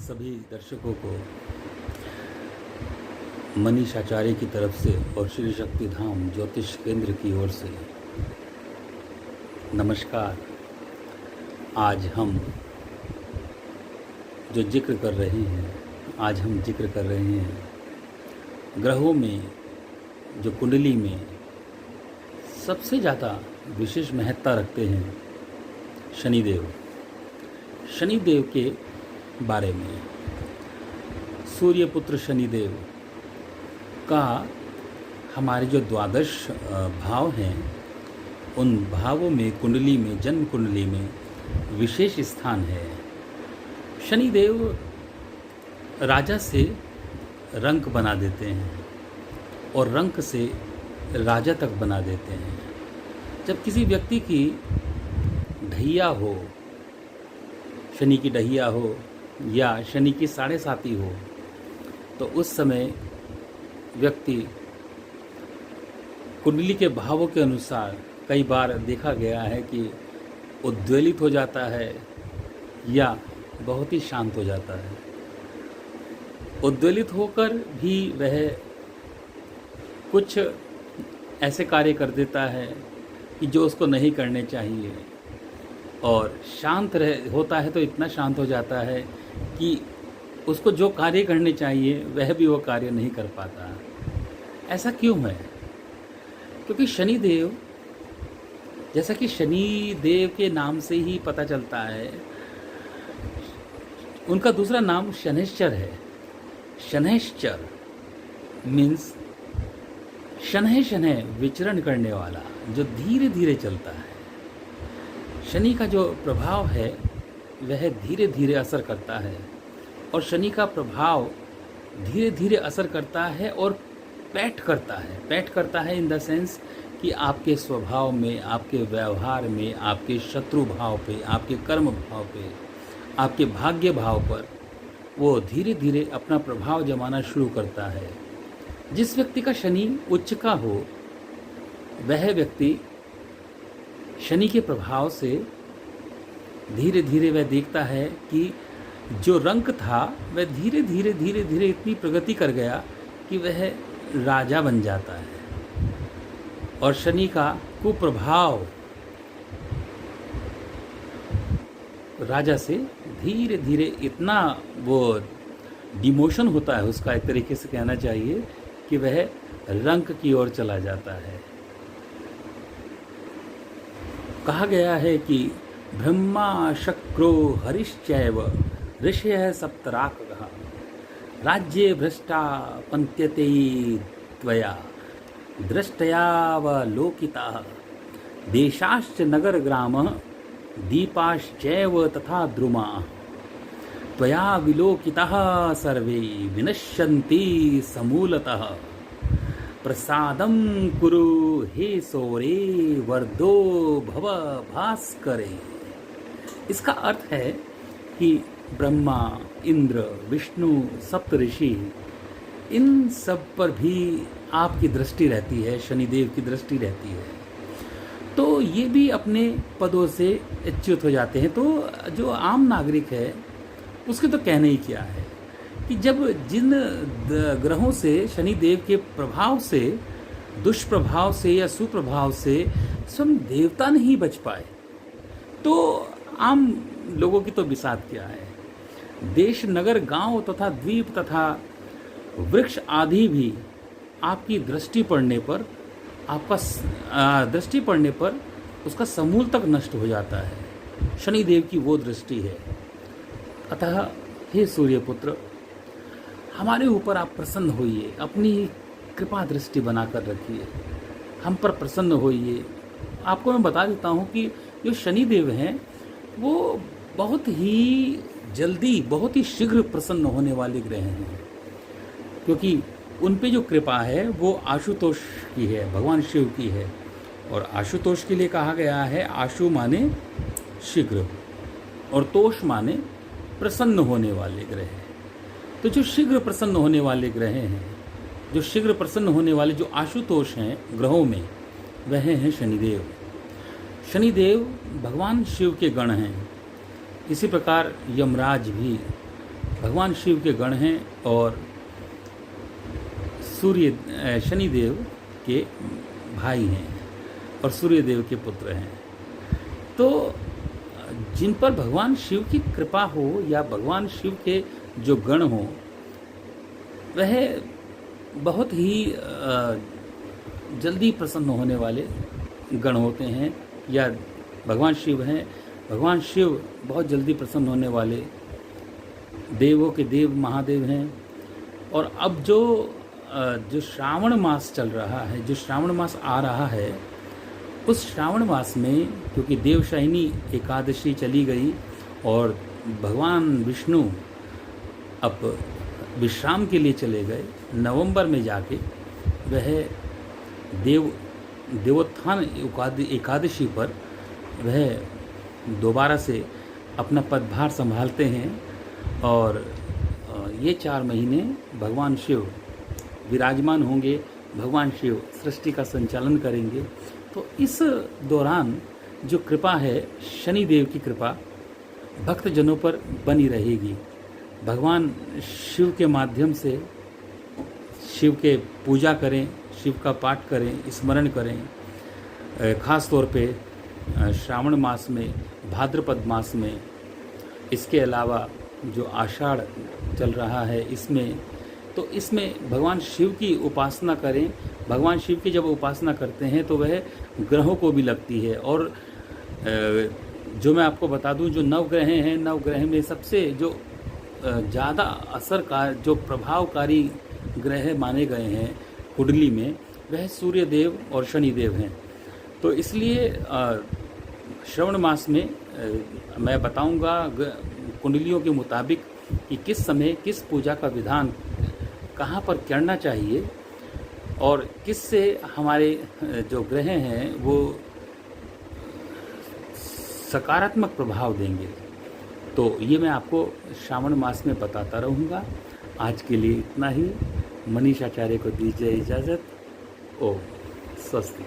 सभी दर्शकों को मनीष आचार्य की तरफ से और श्री शक्ति धाम ज्योतिष केंद्र की ओर से नमस्कार। आज हम जिक्र कर रहे हैं ग्रहों में, जो कुंडली में सबसे ज़्यादा विशेष महत्ता रखते हैं शनिदेव के बारे में। सूर्यपुत्र शनिदेव का हमारे जो द्वादश भाव हैं, उन भावों में कुंडली में, जन्म कुंडली में विशेष स्थान है। शनिदेव राजा से रंक बना देते हैं और रंक से राजा तक बना देते हैं। जब किसी व्यक्ति की ढैया हो, शनि की ढैया हो या शनि की 7.5 हो, तो उस समय व्यक्ति कुंडली के भावों के अनुसार कई बार देखा गया है कि उद्वेलित हो जाता है या बहुत ही शांत हो जाता है। उद्वेलित होकर भी वह कुछ ऐसे कार्य कर देता है कि जो उसको नहीं करने चाहिए, और शांत होता है तो इतना शांत हो जाता है कि उसको जो कार्य करने चाहिए वह भी वो कार्य नहीं कर पाता। ऐसा क्यों है? क्योंकि शनिदेव, जैसा कि शनिदेव के नाम से ही पता चलता है, उनका दूसरा नाम शनैश्चर है। शनैश्चर मीन्स शनैः विचरण करने वाला, जो धीरे धीरे चलता है। शनि का जो प्रभाव है वह धीरे धीरे असर करता है, और शनि का प्रभाव धीरे धीरे असर करता है और पैठ करता है इन द सेंस कि आपके स्वभाव में, आपके व्यवहार में, आपके शत्रु भाव पे, आपके कर्म भाव पे, आपके भाग्य भाव पर वो धीरे धीरे अपना प्रभाव जमाना शुरू करता है। जिस व्यक्ति का शनि उच्च का हो, वह व्यक्ति शनि के प्रभाव से धीरे धीरे वह देखता है कि जो रंक था वह धीरे धीरे इतनी प्रगति कर गया कि वह राजा बन जाता है। और शनि का कुप्रभाव राजा से धीरे धीरे इतना वो डिमोशन होता है उसका, एक तरीके से कहना चाहिए कि वह रंक की ओर चला जाता है। कहा गया है कि ब्रह्मा शक्रो हरिश्चैव ऋषयः सप्तराकः राज्ये भ्रष्टा पन्त्यते त्वया दृष्टयावलोकिताः देशाश्च नगरग्रामः दीपाश्चैव तथा द्रुमाः त्वया विलोकिताः सर्वे विनश्यन्ति समूलतः प्रसादं कुरु हे सौरे वर्धो भव भास्करे। इसका अर्थ है कि ब्रह्मा, इंद्र, विष्णु, सप्त ऋषि, इन सब पर भी आपकी दृष्टि रहती है, शनिदेव की दृष्टि रहती है। तो ये भी अपने पदों से च्युत हो जाते हैं। तो जो आम नागरिक है उसके तो कहने ही क्या है कि जब जिन ग्रहों से, शनिदेव के प्रभाव से, दुष्प्रभाव से या सुप्रभाव से स्वयं देवता नहीं बच पाए, तो आम लोगों की तो बिसात क्या है। देश, नगर, गांव तथा द्वीप तथा वृक्ष आदि भी आपकी दृष्टि पड़ने पर उसका समूल तक नष्ट हो जाता है। शनिदेव की वो दृष्टि है। अतः हे सूर्यपुत्र, हमारे ऊपर आप प्रसन्न होइए, अपनी कृपा दृष्टि बनाकर रखिए, हम पर प्रसन्न होइए। आपको मैं बता देता हूँ कि जो शनिदेव हैं वो बहुत ही जल्दी, बहुत ही शीघ्र प्रसन्न होने वाले ग्रह हैं, क्योंकि उन पे जो कृपा है वो आशुतोष की है, भगवान शिव की है। और आशुतोष के लिए कहा गया है, आशु माने शीघ्र और तोष माने प्रसन्न होने वाले ग्रह हैं। तो जो शीघ्र प्रसन्न होने वाले ग्रह हैं, जो शीघ्र प्रसन्न होने वाले जो आशुतोष हैं ग्रहों में, वह हैं शनिदेव। शनिदेव भगवान शिव के गण हैं। इसी प्रकार यमराज भी भगवान शिव के गण हैं और शनिदेव के भाई हैं और सूर्यदेव के पुत्र हैं। तो जिन पर भगवान शिव की कृपा हो या भगवान शिव के जो गण हो, वह बहुत ही जल्दी प्रसन्न होने वाले गण होते हैं, या भगवान शिव हैं। भगवान शिव बहुत जल्दी प्रसन्न होने वाले देवों के देव महादेव हैं। और अब जो श्रावण मास चल रहा है, जो श्रावण मास आ रहा है, उस श्रावण मास में क्योंकि देवशाहिनी एकादशी चली गई और भगवान विष्णु अब विश्राम के लिए चले गए, नवंबर में जाके वह देवोत्थान एकादशी पर वह दोबारा से अपना पदभार संभालते हैं। और ये 4 महीने भगवान शिव विराजमान होंगे, भगवान शिव सृष्टि का संचालन करेंगे। तो इस दौरान जो कृपा है, शनिदेव की कृपा भक्तजनों पर बनी रहेगी। भगवान शिव के माध्यम से शिव के पूजा करें, शिव का पाठ करें, स्मरण करें। ख़ास तौर पे श्रावण मास में, भाद्रपद मास में, इसके अलावा जो आषाढ़ चल रहा है इसमें भगवान शिव की उपासना करें। भगवान शिव की जब उपासना करते हैं तो वह ग्रहों को भी लगती है। और जो मैं आपको बता दूं, जो नवग्रह हैं, नवग्रह में सबसे जो ज़्यादा असर का, जो प्रभावकारी ग्रह माने गए हैं कुंडली में, वह सूर्यदेव और शनिदेव हैं। तो इसलिए श्रवण मास में मैं बताऊंगा कुंडलियों के मुताबिक कि किस समय किस पूजा का विधान कहाँ पर करना चाहिए और किससे हमारे जो ग्रह हैं वो सकारात्मक प्रभाव देंगे। तो ये मैं आपको श्रावण मास में बताता रहूँगा। आज के लिए इतना ही। मनीष आचार्य को दीजिए इजाज़त। ओम स्वस्ति।